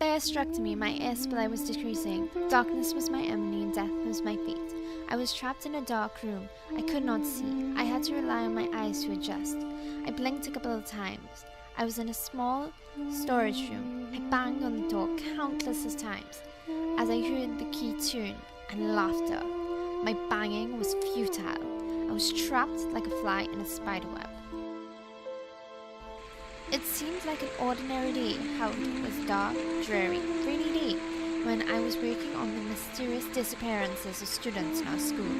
bear struck me, my air supply was decreasing. Darkness was my enemy and death was my fate. I was trapped in a dark room. I could not see. I had to rely on my eyes to adjust. I blinked a couple of times. I was in a small storage room. I banged on the door countless of times as I heard the key turn and laughter. My banging was futile. I was trapped like a fly in a spider web. It seemed like an ordinary day, how it was dark, dreary, rainy day when I was working on the mysterious disappearances of students in our school.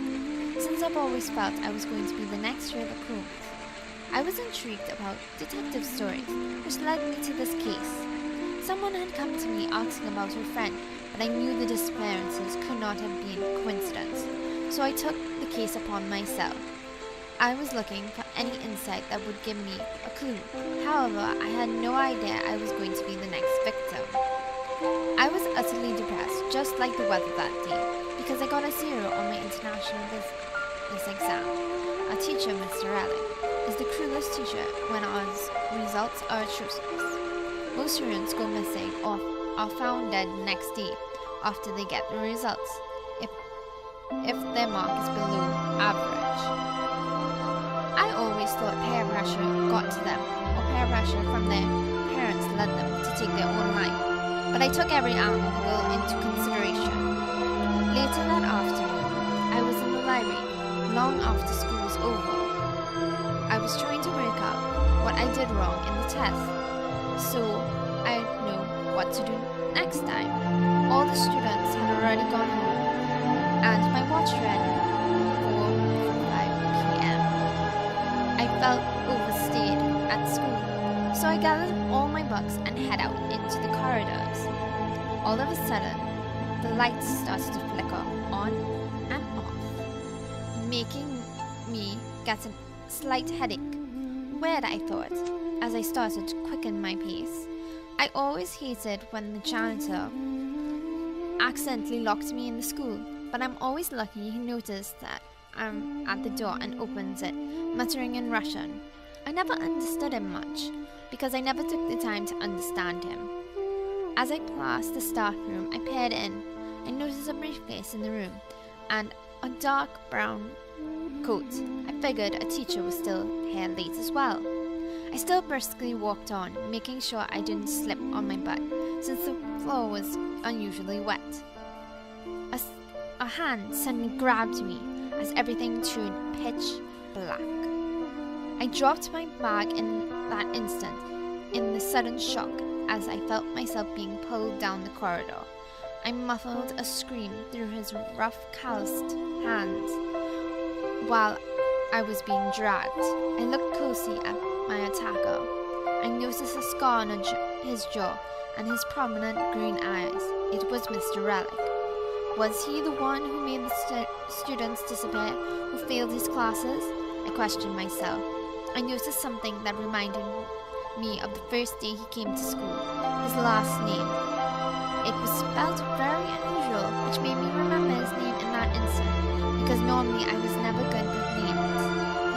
Since I've always felt I was going to be the next Sherlock Holmes, I was intrigued about detective stories, which led me to this case. Someone had come to me asking about her friend, but I knew the disappearances could not have been a coincidence, so I took the case upon myself. I was looking for any insight that would give me a clue. However, I had no idea I was going to be the next victim. I was utterly depressed, just like the weather that day, because I got a 0 on my international business exam. Our teacher, Mr. Relic, is the cruelest teacher when our results are atrocious. Most students go missing or are found dead the next day after they get the results, if their mark is below average. I always thought peer pressure got to them, or peer pressure from their parents led them to take their own life, but I took every angle into consideration. Later that afternoon, I was in the library, long after school was over. I was trying to work out what I did wrong in the test, so I knew what to do next time. All the students had already gone home, and my watch read 4:05 p.m. I felt overstayed at school, so I gathered all my books and head out into the corridors. All of a sudden, the lights started to flicker on and off, making me get a slight headache. Weird, I thought, as I started to quicken my pace. I always hated when the janitor accidentally locked me in the school, but I'm always lucky he noticed that I'm at the door and opens it, muttering in Russian. I never understood him much, because I never took the time to understand him. As I passed the staff room, I peered in. I noticed a briefcase in the room, and a dark brown coat. I figured a teacher was still here late as well. I still briskly walked on, making sure I didn't slip on my butt, since the floor was unusually wet. A hand suddenly grabbed me as everything turned pitch black. I dropped my bag in that instant, in the sudden shock, as I felt myself being pulled down the corridor. I muffled a scream through his rough, calloused hands while I was being dragged. I looked closely at my attacker. I noticed a scar on his jaw and his prominent green eyes. It was Mr. Relic. Was he the one who made the students disappear, who failed his classes? I questioned myself. I noticed something that reminded me of the first day he came to school, his last name. It was spelled very unusual, which made me remember his name in that instant, because normally I was never good with names.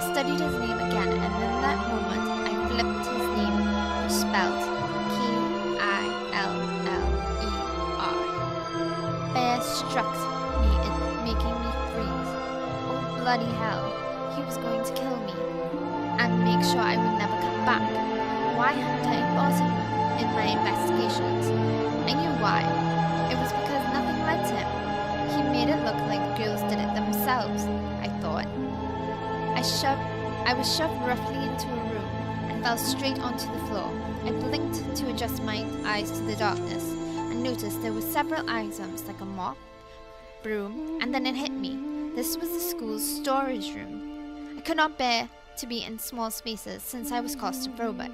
I studied his name again, and in that moment I flipped his name to spelled K-I-L-L-E-R. Fear struck me, making me freeze. Oh bloody hell, he was going to kill me and make sure I would never come back. Why hadn't I thought of him in my investigations? I knew why. It was because nothing led to him. He made it look like the girls did it themselves, I thought. I was shoved roughly into a room and fell straight onto the floor. I blinked to adjust my eyes to the darkness and noticed there were several items like a mop, broom, and then it hit me. This was the school's storage room. I could not bear to be in small spaces since I was claustrophobic.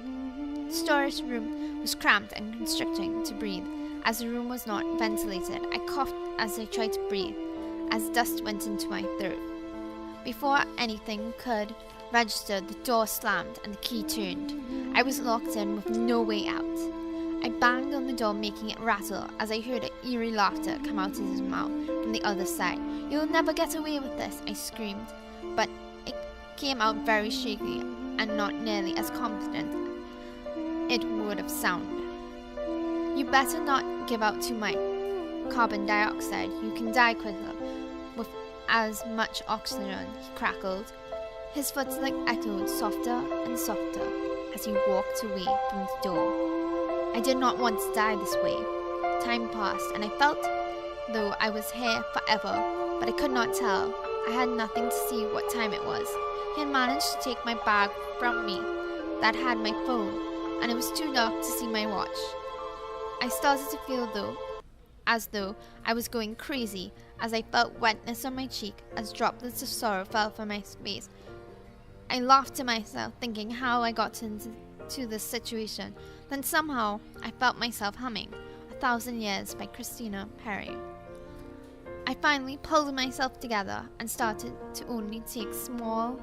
The storage room was cramped and constricting to breathe. As the room was not ventilated, I coughed as I tried to breathe, as dust went into my throat. Before anything could register, the door slammed and the key turned. I was locked in with no way out. I banged on the door, making it rattle, as I heard eerie laughter come out of his mouth from the other side. "You'll never get away with this," I screamed, but it came out very shaky and not nearly as confident it would have sounded. You better not give out too much carbon dioxide. You can die quicker with as much oxygen, he crackled. His footsteps echoed softer and softer as he walked away from the door. I did not want to die this way. Time passed, and I felt though I was here forever, but I could not tell. I had nothing to see what time it was. He had managed to take my bag from me that had my phone, and it was too dark to see my watch. I started to feel as though I was going crazy as I felt wetness on my cheek as droplets of sorrow fell from my face. I laughed to myself, thinking how I got into this situation. Then somehow I felt myself humming 1,000 Years by Christina Perry. I finally pulled myself together and started to only take small,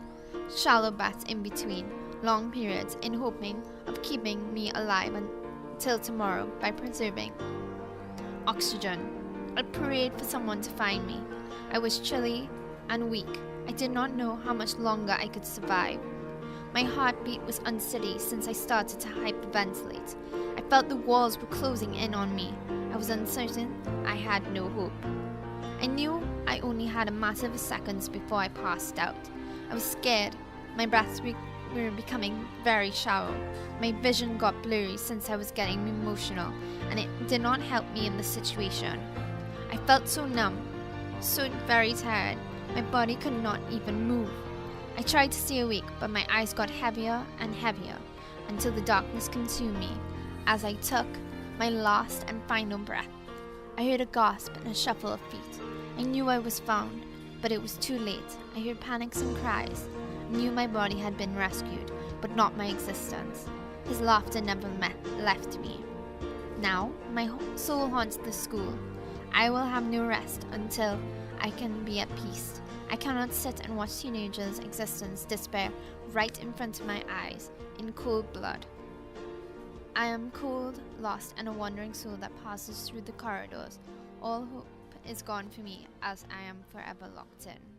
shallow baths in between long periods in hoping of keeping me alive until tomorrow by preserving oxygen. I prayed for someone to find me. I was chilly and weak. I did not know how much longer I could survive. My heartbeat was unsteady since I started to hyperventilate. I felt the walls were closing in on me. I was uncertain. I had no hope. I knew I only had a matter of seconds before I passed out. I was scared. My breaths were becoming very shallow. My vision got blurry since I was getting emotional, and it did not help me in the situation. I felt so numb, so very tired. My body could not even move. I tried to stay awake, but my eyes got heavier and heavier until the darkness consumed me. As I took my last and final breath, I heard a gasp and a shuffle of feet. I knew I was found, but it was too late. I heard panics and cries. I knew my body had been rescued, but not my existence. His laughter never left me. Now, my soul haunts the school. I will have no rest until I can be at peace. I cannot sit and watch teenagers' existence despair right in front of my eyes, in cold blood. I am cold, lost, and a wandering soul that passes through the corridors. All hope is gone for me as I am forever locked in.